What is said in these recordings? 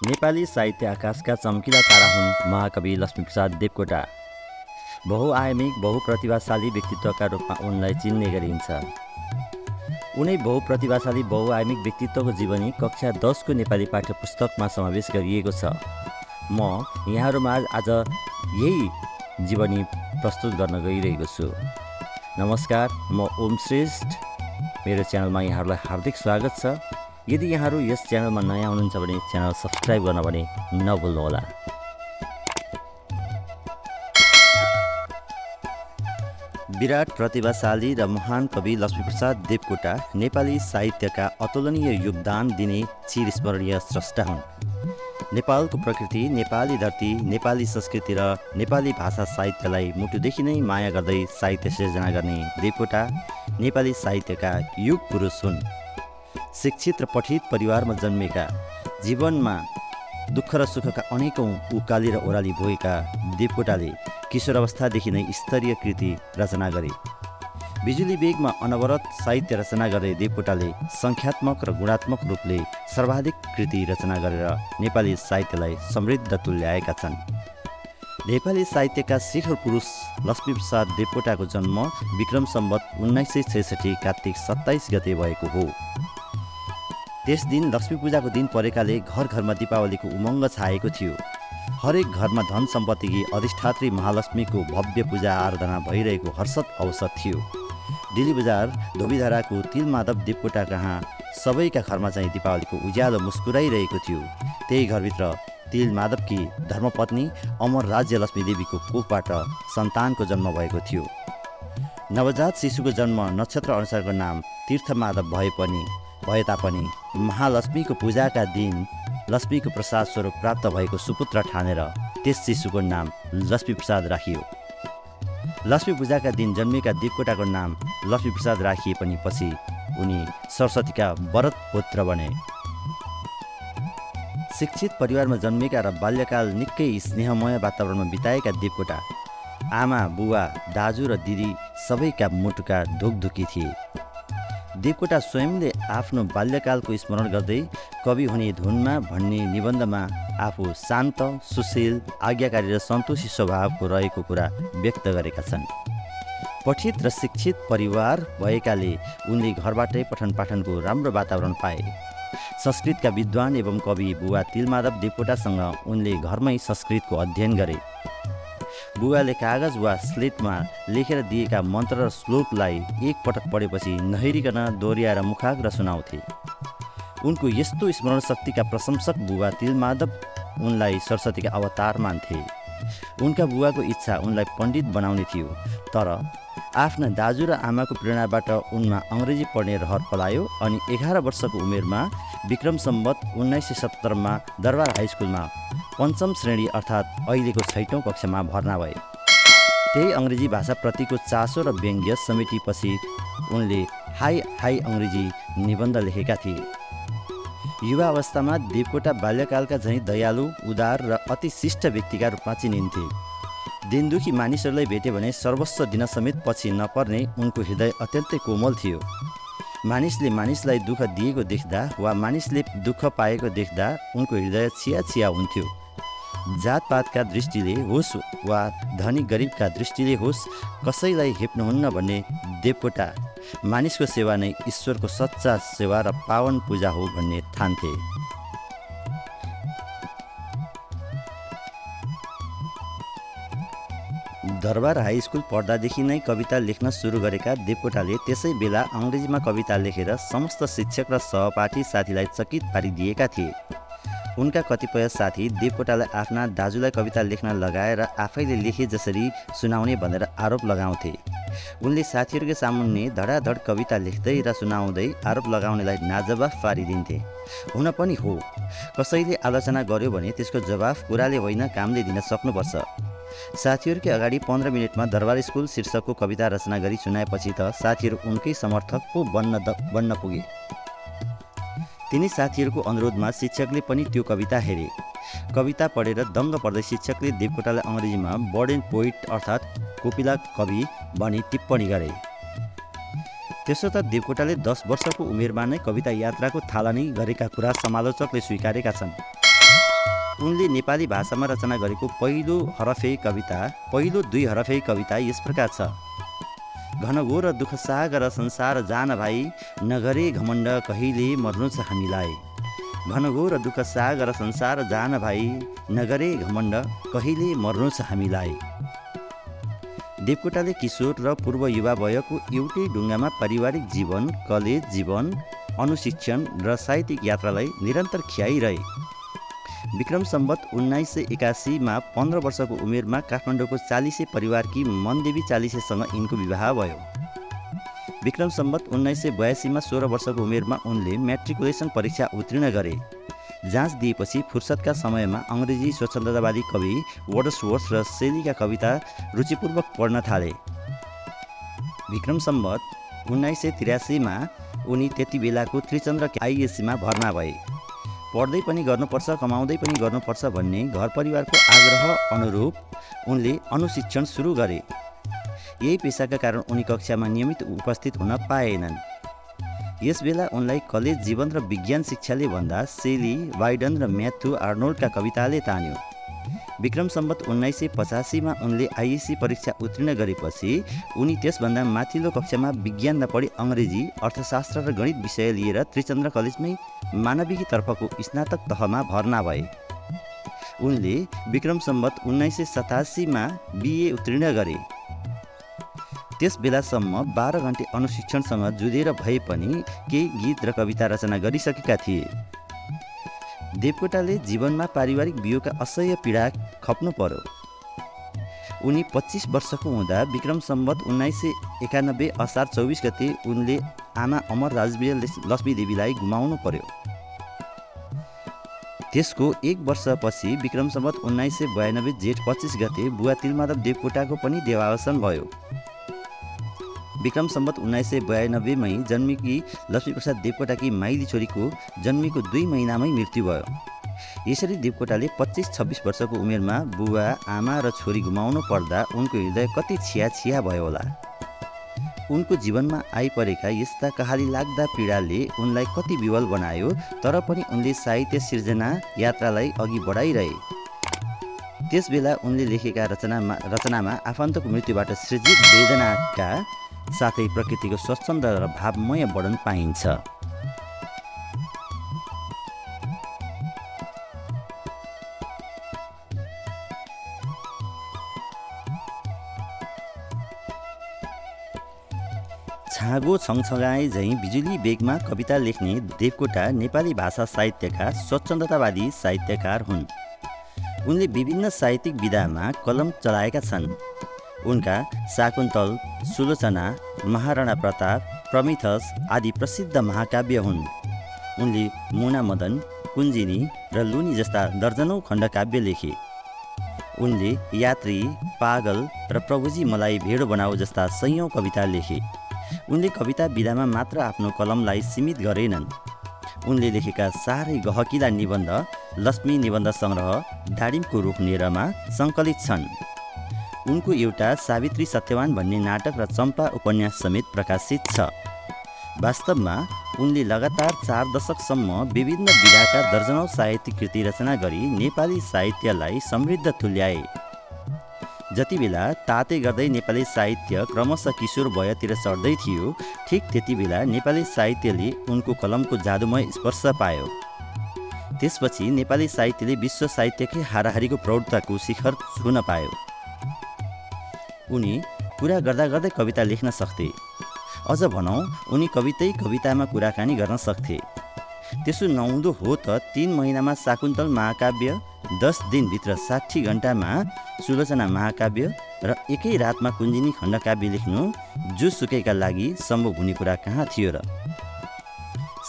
नेपाली साहित्य आकाशका चम्किला तारा हुन् महाकवि लक्ष्मीप्रसाद देवकोटा। बहुआयामिक बहुप्रतिभाशाली व्यक्तित्वका रूपमा उनलाई चिन्ने गरिन्छ। उनै बहुप्रतिभाशाली बहुआयामिक व्यक्तित्वको जीवनी कक्षा 10 को नेपाली पाठ्यपुस्तकमा समावेश गरिएको छ। म यहाँहरूमा आज यही जीवनी प्रस्तुत गर्न गइरहेको छु। नमस्कार, म ओम श्रेष्ठ। मेरो च्यानलमा यहाँहरूलाई हार्दिक स्वागत छ। यदि यहाँहरू यस च्यानलमा नयाँ हुनुहुन्छ भने च्यानल सब्स्क्राइब गर्न भने नभुल्नुहोला। विराट प्रतिभाशाली र महान कवि लक्ष्मीप्रसाद देवकोटा नेपाली साहित्यका अतुलनीय योगदान दिने चिरस्मरणीय स्रष्टा हुन्। नेपालको प्रकृति, नेपाली धरती, नेपाली संस्कृति र नेपाली भाषा साहित्यलाई मुटुदेखि नै माया गर्दै साहित्य सिर्जना गर्ने देवकोटा नेपाली साहित्यका युग पुरुष हुन्। शिक्षित र पठित परिवारमा जन्मेका, जीवनमा दुःख र सुखका अनेकौँ उकाली र ओह्राली भोगेका देवकोटाले किशोरावस्थादेखि नै स्तरीय कृति रचना गरे। बिजुली बेगमा अनवरत साहित्य रचना गरे देवकोटाले सङ्ख्यात्मक र गुणात्मक रूपले सर्वाधिक कृति रचना गरेर नेपाली साहित्यलाई समृद्ध तुल्याएका छन्। नेपाली साहित्यका शिखर पुरुष लक्ष्मीप्रसाद देवकोटाको जन्म विक्रम सम्वत 1966 कार्तिक 27 गते भएको हो। त्यस दिन लक्ष्मी पूजाको दिन परेकाले घर घरमा दीपावलीको उमङ्ग छाएको थियो। हरेक घरमा धन सम्पत्तिकी अधिष्ठात्री महालक्ष्मीको भव्य पूजा आराधना भइरहेको हर्षद अवसर थियो। दिल्ली बजार धोबीधराको तिलमाधव देवकोटा कहाँ सबैका घरमा चाहिँ दीपावलीको उज्यालो मुस्कुराइरहेको थियो। त्यही घरभित्र तिलमाधवकी धर्मपत्नी अमर राज्य लक्ष्मी देवीको कोखबाट सन्तानको जन्म भएको थियो। नवजात शिशुको जन्म नक्षत्र अनुसारको नाम तीर्थमाधव भए तापनि महालक्ष्मीको पूजाका दिन लक्ष्मीको प्रसाद स्वरूप प्राप्त भएको सुपुत्र ठानेर त्यस शिशुको नाम लक्ष्मीप्रसाद राखियो। लक्ष्मी पूजाका दिन जन्मेका देवकोटाको नाम लक्ष्मीप्रसाद राखिए पनि पछि उनी सरस्वतीका वरद पुत्र बने। शिक्षित परिवारमा जन्मेका र बाल्यकाल निकै स्नेहमय वातावरणमा बिताएका देवकोटा आमा, बुवा, दाजु र दिदी सबैका मुटुका ढोकढुकी थिए। देवकोटा स्वयंले आफ्नो बाल्यकालको स्मरण गर्दै कवि हुने धुनमा भन्ने निबन्धमा आफू शान्त, सुशील, आज्ञाकारी र सन्तोषी स्वभावको रहेको कुरा व्यक्त गरेका छन्। पठित र शिक्षित परिवार भएकाले उनले घरबाटै पठन पाठनको राम्रो वातावरण पाए। संस्कृतका विद्वान एवं कवि बुवा तिलमाधव देवकोटासँग उनले घरमै संस्कृतको अध्ययन गरे। बुवाले कागज वा स्लेटमा लेखेर दिएका मन्त्र र श्लोकलाई एकपटक पढेपछि नहेरिकन दोहोऱ्याएर मुखाग्र सुनाउँथे। उनको यस्तो स्मरण शक्तिका प्रशंसक बुवा तिलमाधव उनलाई सरस्वतीका अवतार मान्थे। उनका बुवाको इच्छा उनलाई पण्डित बनाउने थियो, तर आफ्ना दाजु र आमाको प्रेरणाबाट उनमा अङ्ग्रेजी पढ्ने रहर पलायो अनि 11 वर्षको उमेरमा विक्रम सम्वत 1970 दरबार हाई स्कुलमा पञ्चम श्रेणी अर्थात् अहिलेको 6औँ कक्षामा भर्ना भए। त्यही अङ्ग्रेजी भाषाप्रतिको चासो र व्यङ्ग्य समेटेपछि उनले हाई अङ्ग्रेजी निबन्ध लेखेका थिए। युवा अवस्थामा देवकोटा बाल्यकालका झैँ दयालु, उदार र अति शिष्ट व्यक्तिका रूपमा चिनिन्थे। दिनदुखी मानिसहरूलाई भेट्यो भने सर्वस्व दिन समेत पछि नपर्ने उनको हृदय अत्यन्तै कोमल थियो। मानिसले मानिसलाई दुःख दिएको देख्दा वा मानिसले दुःख पाएको देख्दा उनको हृदय छिया हुन्थ्यो। जातपातका दृष्टिले होस् वा धनी गरिबका दृष्टिले होस्, कसैलाई हेप्नुहुन्न भन्ने देवकोटा मानिसको सेवा नै ईश्वरको सच्चा सेवा र पावन पूजा हो भन्ने ठान्थे। दरबार हाई स्कुल पढ्दादेखि नै कविता लेख्न सुरु गरेका देवकोटाले त्यसै बेला अङ्ग्रेजीमा कविता लेखेर समस्त शिक्षक र सहपाठी साथीलाई चकित पारिदिएका थिए। उनका कतिपय साथी देवकोटालाई आफ्ना दाजुलाई कविता लेख्न लगाएर आफैले लेखे जसरी सुनाउने भनेर आरोप लगाउँथे। उनले साथीहरूकै सामुन्ने धडाधड कविता लेख्दै र सुनाउँदै आरोप लगाउनेलाई नाजवाफ पारिदिन्थे। हुन पनि हो, कसैले आलोचना गर्यो भने त्यसको जवाफ कुराले होइन कामले दिन सक्नुपर्छ। साथीहरूकै अगाडि 15 मिनटमा दरबार स्कुल शीर्षकको कविता रचना गरी सुनाएपछि त साथीहरू उनकै समर्थक पो बन्न पुगे। तिनी साथीहरूको अनुरोधमा शिक्षकले पनि त्यो कविता हेरे। कविता पढेर दङ्ग पर्दै शिक्षकले देवकोटालाई अङ्ग्रेजीमा बर्ड एन्ड पोइट अर्थात् कोपिला कवि भनी टिप्पणी गरे। त्यसो त देवकोटाले 10 वर्षको उमेरमा नै कविता यात्राको थालनी गरेका कुरा समालोचकले स्वीकारेका छन्। उनले नेपाली भाषामा रचना गरेको पहिलो 2 हरफे कविता यस प्रकार छ। घनघोर दुःख सागर संसार जान भाइ, नगरे घमण्ड कहिले मर्नु छ हामीलाई। घनघोर दुःख सागर संसार जान भाइ, नगरे घमण्ड कहिले मर्नु छ हामीलाई। देवकोटाले किशोर र पूर्व युवा वयको एउटै ढुङ्गामा पारिवारिक जीवन, कलेज जीवन, अनुशिक्षण र साहित्यिक यात्रालाई निरन्तर खियाइरहे। विक्रम सम्वत 1981 मा 15 वर्षको उमेरमा काठमाडौँको चालिसे परिवारकी मनदेवी चालिसेसँग यिनको विवाह भयो। विक्रम सम्वत 1982 मा 16 वर्षको उमेरमा उनले म्याट्रिकुलेसन परीक्षा उत्तीर्ण गरे। जाँच दिएपछि फुर्सदका समयमा अङ्ग्रेजी स्वतन्त्रतावादी कवि वर्ड्सवर्थ र शेलीका कविता रुचिपूर्वक पढ्न थाले। विक्रम सम्वत 1983 मा उनी त्यति बेलाको त्रिचन्द्र आइएससीमा भर्ना भए। पढ्दै पनि गर्नुपर्छ, कमाउँदै पनि गर्नुपर्छ भन्ने घर परिवारको आग्रह अनुरूप उनले अनुशिक्षण सुरु गरे। यही पेसाका कारण उनी कक्षामा नियमित उपस्थित हुन पाएनन्। यसबेला उनलाई कलेज जीवन र विज्ञान शिक्षाले भन्दा शेली, वाइडन र म्याथ्यू आर्नोल्डका कविताले तान्यो। विक्रम सम्वत 1985 मा उनले आइएससी परीक्षा उत्तीर्ण गरेपछि उनी त्यसभन्दा माथिल्लो कक्षामा विज्ञान नपढी अङ्ग्रेजी, अर्थशास्त्र र गणित विषय लिएर त्रिचन्द्र कलेजमै मानविकी तर्फको स्नातक तहमा भर्ना भए। उनले विक्रम सम्वत 1987 मा बिए उत्तीर्ण गरे। त्यस बेलासम्म 12 घण्टे अनुशिक्षणसँग जुधेर भए पनि केही गीत र कविता रचना गरिसकेका थिए। देवकोटाले जीवनमा पारिवारिक वियोगका असह्य पीडा खप्नु पर्यो। उनी 25 वर्षको हुँदा विक्रम सम्वत 1991 असार 24 गते उनले आमा अमर राजवीर लक्ष्मी देवीलाई गुमाउनु पर्यो। त्यसको 1 वर्षपछि विक्रम सम्वत 1992 जेठ 25 गते बुवा तिलमाधव देवकोटाको पनि देहावसान भयो। विक्रम सम्वत 1992 मै जन्मेकी लक्ष्मीप्रसाद देवकोटाकी माइली छोरीको जन्मेको 2 महिनामै मृत्यु भयो। यसरी देवकोटाले 25-26 वर्षको उमेरमा बुवा, आमा र छोरी गुमाउनु पर्दा उनको हृदय कति छिया भयो होला। उनको जीवनमा आइपरेका यस्ता कहाली लाग्दा पीडाले उनलाई कति विवल बनायो, तर पनि उनले साहित्य सिर्जना यात्रालाई अघि बढाइरहे। त्यसबेला उनले लेखेका रचनामा आफन्तको मृत्युबाट सृजित वेदनाका साथै प्रकृतिको स्वच्छन्द र भावमय वर्णन पाइन्छ। छाँगो छङछगाए झैँ बिजुली बेगमा कविता लेख्ने देवकोटा नेपाली भाषा साहित्यका स्वच्छन्दतावादी साहित्यकार हुन्। उनले विभिन्न साहित्यिक विधामा कलम चलाएका छन्। उनका शाकुन्तल, सुलोचना, महाराणा प्रताप, प्रमिथस आदि प्रसिद्ध महाकाव्य हुन्। उनले मुना मदन, कुञ्जिनी र लुनी जस्ता दर्जनौं खण्डकाव्य लेखे। उनले यात्री, पागल र प्रभुजी मलाई भेडो बनाऊ जस्ता सयौं कविता लेखे। उनले कविता विधामा मात्र आफ्नो कलमलाई सीमित गरेनन्। उनले लेखेका साह्रै गहकिला निबन्ध लक्ष्मी निबन्ध सङ्ग्रह डाडिमको रुख नेरमा सङ्कलित छन्। उनको एउटा सावित्री सत्यवान भन्ने नाटक र चम्पा उपन्यास समेत प्रकाशित छ। वास्तवमा उनले लगातार 4 दशकसम्म विभिन्न विधाका दर्जनौं साहित्यिक कृति रचना गरी नेपाली साहित्यलाई समृद्ध तुल्याए। जति बेला ताते गर्दै नेपाली साहित्य क्रमशः किशोर वयतिर चढ्दै थियो, ठिक त्यति बेला नेपाली साहित्यले उनको कलमको जादुमय स्पर्श पायो। त्यसपछि नेपाली साहित्यले विश्व साहित्यकै हाराहारीको प्रौढताको शिखर छुन पायो। उनी कुरा गर्दा गर्दै कविता लेख्न सक्थे। अझ भनौँ उनी कवितामा कुराकानी गर्न सक्थे। त्यसो नहुँदो हो त 3 महिनामा शाकुन्तल महाकाव्य, 10 दिनभित्र 60 घण्टामा सुलोचना महाकाव्य र एकै रातमा कुञ्जिनी खण्डकाव्य लेख्नु जुसुकैका लागि सम्भव हुने कुरा कहाँ थियो र।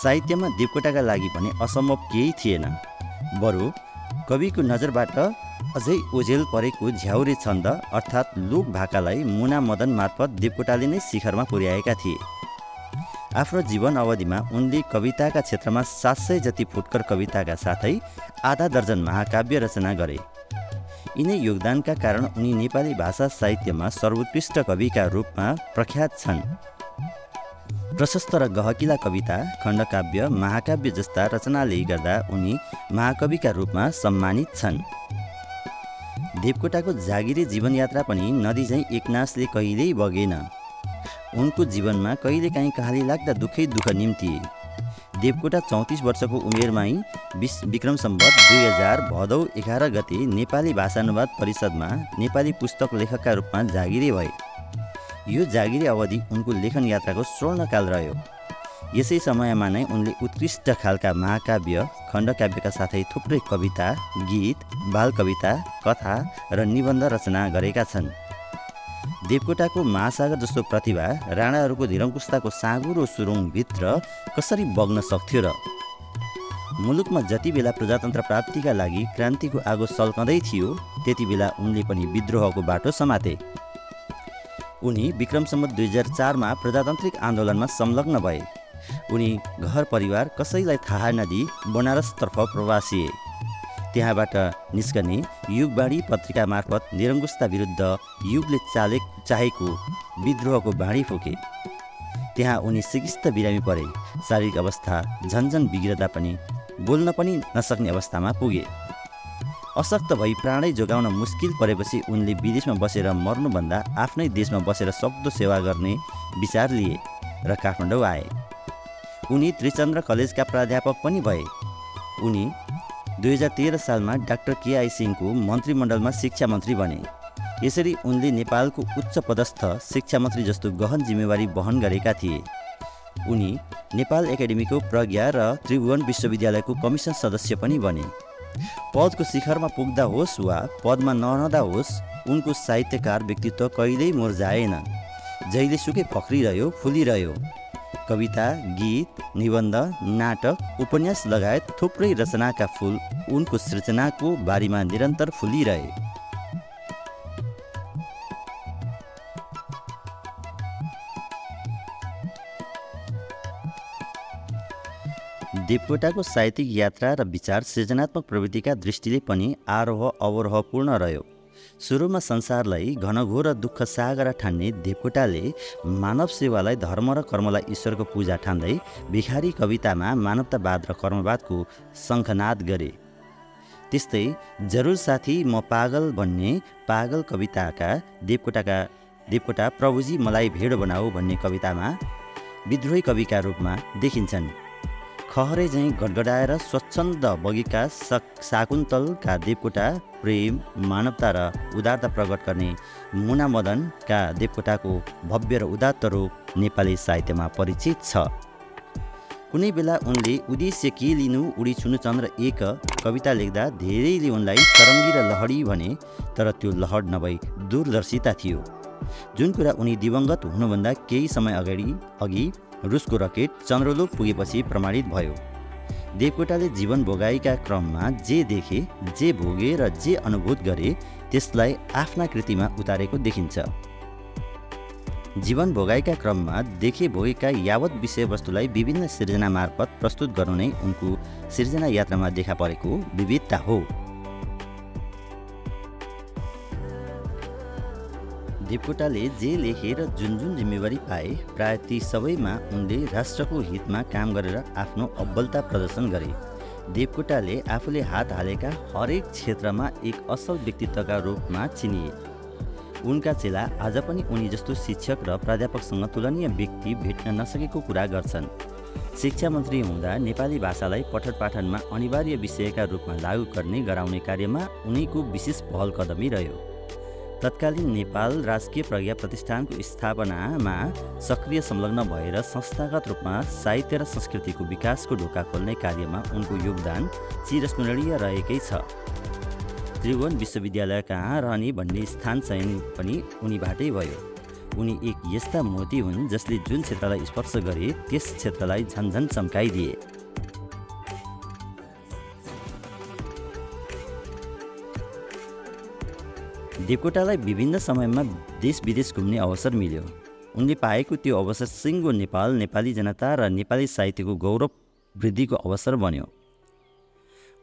साहित्यमा देवकोटाका लागि भने असम्भव केही थिएन। बरु कविको नजरबाट अझै ओझेल परेको झ्याउरे छन्द अर्थात् लोक भाकालाई मुना मदन मार्फत देवकोटाले नै शिखरमा पुर्याएका थिए। आफ्नो जीवन अवधिमा उनले कविताका क्षेत्रमा 700 जति फुटकर कविताका साथै आधा दर्जन महाकाव्य रचना गरे। यिनै योगदानका कारण उनी नेपाली भाषा साहित्यमा सर्वोत्कृष्ट कविका रूपमा प्रख्यात छन्। प्रशस्त र गहकिला कविता, खण्डकाव्य, महाकाव्य जस्ता रचनाले गर्दा उनी महाकविका रूपमा सम्मानित छन्। देवकोटाको जागिरे जीवनयात्रा पनि नदी झैँ एकनासले कहिल्यै बगेन। उनको जीवनमा कहिलेकाहीँ कहाली लाग्दा दुःख निम्तिए। देवकोटा 34 वर्षको उमेरमै विक्रम सम्वत 2000 भदौ 11 गते नेपाली भाषानुवाद परिषदमा नेपाली पुस्तक लेखकका रूपमा जागिरे भए। यो जागिरे अवधि उनको लेखन यात्राको स्वर्णकाल रह्यो। यसै समयमा नै उनले उत्कृष्ट खालका महाकाव्य, खण्डकाव्यका साथै थुप्रै कविता, गीत, बाल कविता, कथा र निबन्ध रचना गरेका छन्। देवकोटाको महासागर जस्तो प्रतिभा राणाहरूको धिरङ्कुस्ताको साँगुरो सुरुङभित्र कसरी बग्न सक्थ्यो र? मुलुकमा जति बेला प्रजातन्त्र प्राप्तिका लागि क्रान्तिको आगो सल्कँदै थियो, त्यति बेला उनले पनि विद्रोहको बाटो समाते। उनी विक्रम सम्वत 2004मा प्रजातान्त्रिक आन्दोलनमा संलग्न भए। उनी घर परिवार कसैलाई थाहा नदिई बनारसतर्फ प्रवासिए। त्यहाँबाट निस्कने युगबाणी पत्रिका मार्फत निरङ्कुशता विरुद्ध युगले चाहेको विद्रोहको बाणी फुके। त्यहाँ उनी सिकिस्त बिरामी परे। शारीरिक अवस्था झन्झन बिग्रदा पनि बोल्न पनि नसक्ने अवस्थामा पुगे। अशक्त भई प्राणै जोगाउन मुस्किल परेपछि उनले विदेशमा बसेर मर्नुभन्दा आफ्नै देशमा बसेर सक्दो सेवा गर्ने विचार लिए र काठमाडौँ आए। उनी त्रिचन्द्र कलेजका प्राध्यापक पनि भए। उनी 2013 सालमा डाक्टर केआई सिंहको मन्त्रीमण्डलमा शिक्षा मन्त्री बने। यसरी उनले नेपालको उच्च पदस्थ शिक्षा मन्त्री जस्तो गहन जिम्मेवारी वहन गरेका थिए। उनी नेपाल एकाडेमीको प्रज्ञा र त्रिभुवन विश्वविद्यालयको कमिसन सदस्य पनि बने। पदको शिखरमा पुग्दा होस् वा पदमा नरहँदा होस्, उनको साहित्यकार व्यक्तित्व कहिल्यै मुर्झाएन। जहिलेसुकै फक्रिरह्यो, फुलिरह्यो। कविता, गीत, निबन्ध, नाटक, उपन्यास लगायत थुप्रै रचनाका फूल उनको सृजनाको बारीमा निरन्तर फुलिरहे। देवकोटाको साहित्यिक यात्रा र विचार सृजनात्मक प्रवृत्तिका दृष्टिले पनि आरोह अवरोहपूर्ण रह्यो। सुरुमा संसारलाई घनघोर दुःख सागर ठान्ने देवकोटाले मानव सेवालाई धर्म र कर्मलाई ईश्वरको पूजा ठान्दै भिखारी कवितामा मानवतावाद र कर्मवादको शङ्खनाद गरे। त्यस्तै जरुर साथी म पागल भन्ने पागल कविताका देवकोटा प्रभुजी मलाई भेड बनाऊ भन्ने कवितामा विद्रोही कविका रूपमा देखिन्छन्। खहरे झैँ गडगडाएर स्वच्छन्द बगीका शाकुन्तलका देवकोटा प्रेम, मानवता र उदारता प्रकट गर्ने मुना मदनका देवकोटाको भव्य र उदात्त रूप नेपाली साहित्यमा परिचित छ। कुनै बेला उनले उद्देश्य के लिनु उडी छुनु चन्द्र एक कविता लेख्दा धेरैले उनलाई तरङ्गी र लहडी भने, तर त्यो लहड नभई दूरदर्शिता थियो। जुन कुरा उनी दिवंगत हुनुभन्दा केही समय अघि रुसको रकेट चन्द्रलोक पुगेपछि प्रमाणित भयो। देवकोटाले जीवन भोगाइका क्रममा जे देखे, जे भोगे र जे अनुभूत गरे त्यसलाई आफ्ना कृतिमा उतारेको देखिन्छ। जीवन भोगाइका क्रममा देखे भोगेका यावत विषयवस्तुलाई विभिन्न सृजना मार्फत प्रस्तुत गर्नु नै उनको सृजना यात्रामा देखा परेको विविधता हो। देवकोटाले जे लेखे र जुन जिम्मेवारी पाए, प्राय ती सबैमा उनले राष्ट्रको हितमा काम गरेर आफ्नो अब्बलता प्रदर्शन गरे। देवकोटाले आफूले हात हालेका हरेक क्षेत्रमा एक असल व्यक्तित्वका रूपमा चिनिए। उनका चेला आज पनि उनी जस्तो शिक्षक र प्राध्यापकसँग तुलनीय व्यक्ति भेट्न नसकेको कुरा गर्छन्। शिक्षा मन्त्री हुँदा नेपाली भाषालाई पठन पाठनमा अनिवार्य विषयका रूपमा लागू गराउने कार्यमा उनीको विशेष पहल कदमी रह्यो। तत्कालीन नेपाल राजकीय प्रज्ञा प्रतिष्ठानको स्थापनामा सक्रिय संलग्न भएर संस्थागत रूपमा साहित्य र संस्कृतिको विकासको ढोका खोल्ने कार्यमा उनको योगदान चिरस्मरणीय रहेकै छ। त्रिभुवन विश्वविद्यालय कहाँ रहने भन्ने स्थान चयन पनि उनीबाटै भयो। उनी एक यस्ता मोती हुन् जसले जुन क्षेत्रलाई स्पर्श गरे त्यस क्षेत्रलाई झन्झन चम्काइदिए। देवकोटालाई विभिन्न समयमा देश विदेश घुम्ने अवसर मिल्यो। उनले पाएको त्यो अवसर सिङ्गो नेपाल, नेपाली जनता र नेपाली साहित्यको गौरव वृद्धिको अवसर बन्यो।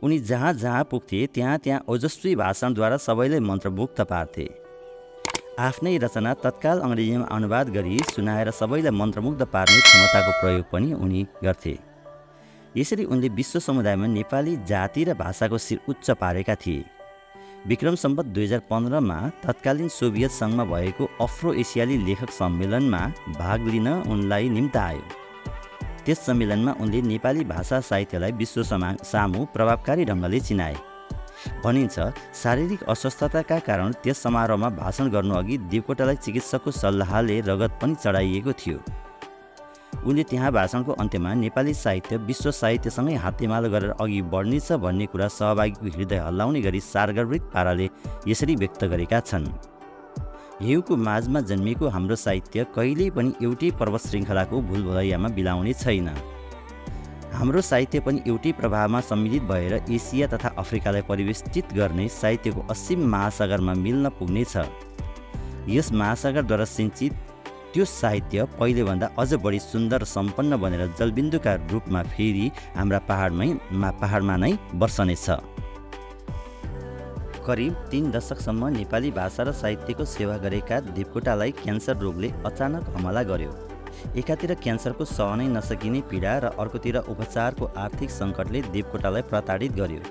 उनी जहाँ जहाँ पुग्थे त्यहाँ ओजस्वी भाषणद्वारा सबैलाई मन्त्रमुग्ध पार्थे। आफ्नै रचना तत्काल अङ्ग्रेजीमा अनुवाद गरी सुनाएर सबैलाई मन्त्रमुग्ध पार्ने क्षमताको प्रयोग पनि उनी गर्थे। यसरी उनले विश्व समुदायमा नेपाली जाति र भाषाको शिर उच्च पारेका थिए। विक्रम सम्वत 2015मा तत्कालीन सोभियत सङ्घमा भएको अफ्रो एसियाली लेखक सम्मेलनमा भाग लिन उनलाई निम्ता आयो। त्यस सम्मेलनमा उनले नेपाली भाषा साहित्यलाई विश्व सामु प्रभावकारी ढङ्गले चिनाए। भनिन्छ शारीरिक अस्वस्थताका कारण त्यस समारोहमा भाषण गर्नुअघि देवकोटालाई चिकित्सकको सल्लाहले रगत पनि चढाइएको थियो। उनले त्यहाँ भाषणको अन्त्यमा नेपाली साहित्य विश्व साहित्यसँगै हातेमालो गरेर अघि बढ्नेछ भन्ने कुरा सहभागीको हृदय हल्लाउने गरी सार्गर्भित पाराले यसरी व्यक्त गरेका छन्। हिउँको माझमा जन्मिएको हाम्रो साहित्य कहिल्यै पनि एउटै पर्वत श्रृङ्खलाको भुलभुलैयामा बिलाउने छैन। हाम्रो साहित्य पनि एउटै प्रभावमा सम्मिलित भएर एसिया तथा अफ्रिकालाई परिवेष्टित गर्ने साहित्यको असीम महासागरमा मिल्न पुग्नेछ। यस महासागरद्वारा सिंचित त्यो साहित्य पहिलेभन्दा अझ बढी सुन्दर र सम्पन्न बनेर जलबिन्दुका रूपमा फेरि हाम्रा पहाडमा नै बर्सनेछ। करिब 3 दशकसम्म नेपाली भाषा र साहित्यको सेवा गरेका देवकोटालाई क्यान्सर रोगले अचानक हमला गर्यो। एकातिर क्यान्सरको सहनै नसकिने पीडा र अर्कोतिर उपचारको आर्थिक सङ्कटले देवकोटालाई प्रताडित गर्यो।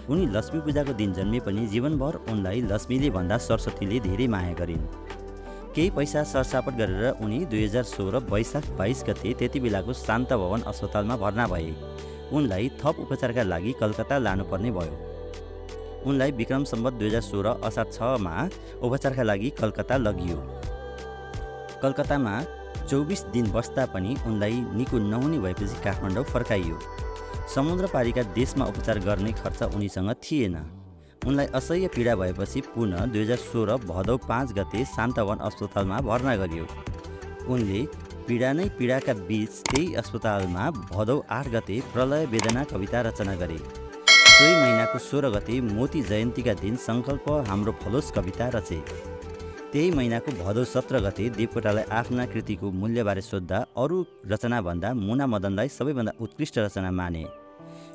उनी लक्ष्मी पूजाको दिन जन्मे पनि जीवनभर उनलाई लक्ष्मीले भन्दा सरस्वतीले धेरै माया गरिन्। केही पैसा सरसापट गरेर उनी 2016 वैशाख 22 गते त्यति बेलाको शान्त भवन अस्पतालमा भर्ना भए। उनलाई थप उपचारका लागि कलकत्ता लानुपर्ने भयो। उनलाई विक्रम सम्वत 2016 असार 6मा उपचारका लागि कलकत्ता लगियो। कलकत्तामा 24 दिन बस्दा पनि उनलाई निको नहुने भएपछि काठमाडौँ फर्काइयो। समुद्र पारीका देशमा उपचार गर्ने खर्च उनीसँग थिएन। उनलाई असह्य पीडा भएपछि पुनः 2016 भदौ 5 गते शान्तवन अस्पतालमा भर्ना गरियो। उनले पीडा नै पीडाका बीच त्यही अस्पतालमा भदौ 8 गते प्रलय वेदना कविता रचना गरे। सोही महिनाको 16 गते मोती जयन्तीका दिन सङ्कल्प हाम्रो फलोस् कविता रचे। त्यही महिनाको भदौ 17 गते देवकोटालाई आफ्ना कृतिको मूल्यबारे सोद्धा अरू रचनाभन्दा मुना मदनलाई सबैभन्दा उत्कृष्ट रचना माने।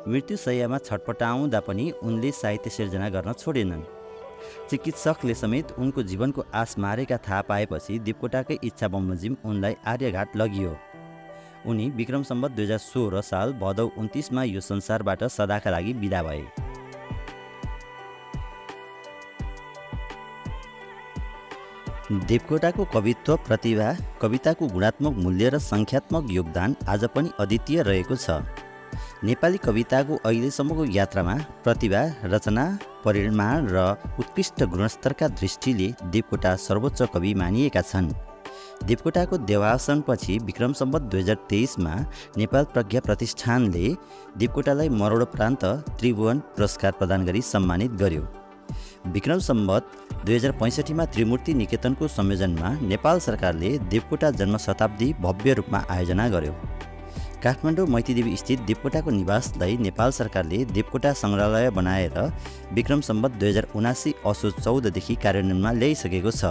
मृत्युशय्यामा छटपटाउँदा पनि उनले साहित्य सिर्जना गर्न छोडेनन्। चिकित्सकले समेत उनको जीवनको आश मारेका थाहा पाएपछि देवकोटाकै इच्छा बमोजिम उनलाई आर्यघाट लगियो। उनी विक्रम सम्वत 2016 साल भदौ 29मा यो संसारबाट सदाका लागि बिदा भए। देवकोटाको कवित्व प्रतिभा, कविताको गुणात्मक मूल्य र सङ्ख्यात्मक योगदान आज पनि अद्वितीय रहेको छ। नेपाली कविताको अहिलेसम्मको यात्रामा प्रतिभा, रचना, परिमाण र उत्कृष्ट गुणस्तरका दृष्टिले देवकोटा सर्वोच्च कवि मानिएका छन्। देवकोटाको देवावसानपछि विक्रम सम्वत 2023मा नेपाल प्रज्ञा प्रतिष्ठानले देवकोटालाई मरणोपरान्त त्रिभुवन पुरस्कार प्रदान गरी सम्मानित गर्यो। विक्रम सम्वत 2065मा त्रिमूर्ति निकेतनको संयोजनमा नेपाल सरकारले देवकोटा जन्म शताब्दी भव्य रूपमा आयोजना गर्यो। काठमाडौँ मैतीदेवी स्थित देवकोटाको निवासलाई नेपाल सरकारले देवकोटा सङ्ग्रहालय बनाएर विक्रम सम्वत 2079 असोज 14 देखि कार्यान्वयनमा ल्याइसकेको छ।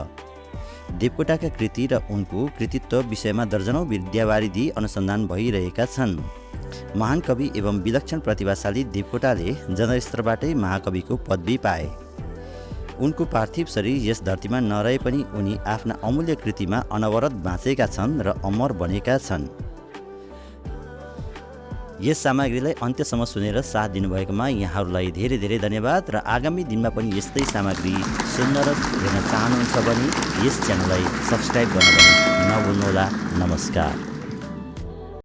देवकोटाका कृति र उनको कृतित्व विषयमा दर्जनौं विद्यावारिधि अनुसन्धान भइरहेका छन्। महान कवि एवं विलक्षण प्रतिभाशाली देवकोटाले जनस्तरबाटै महाकविको पदवी पाए। उनको पार्थिव शरीर यस धरतीमा नरहे पनि उनी आफ्ना अमूल्य कृतिमा अनवरत बाँचेका छन् र अमर बनेका छन्। यस सामग्रीलाई अन्त्यसम्म सुनेर साथ दिनुभएकोमा यहाँहरूलाई धेरै धेरै धन्यवाद र आगामी दिनमा पनि यस्तै सामग्री सुन्न र हेर्न चाहनुहुन्छ भने यस च्यानललाई सब्स्क्राइब गर्न पनि नभुल्नुहोला। नमस्कार।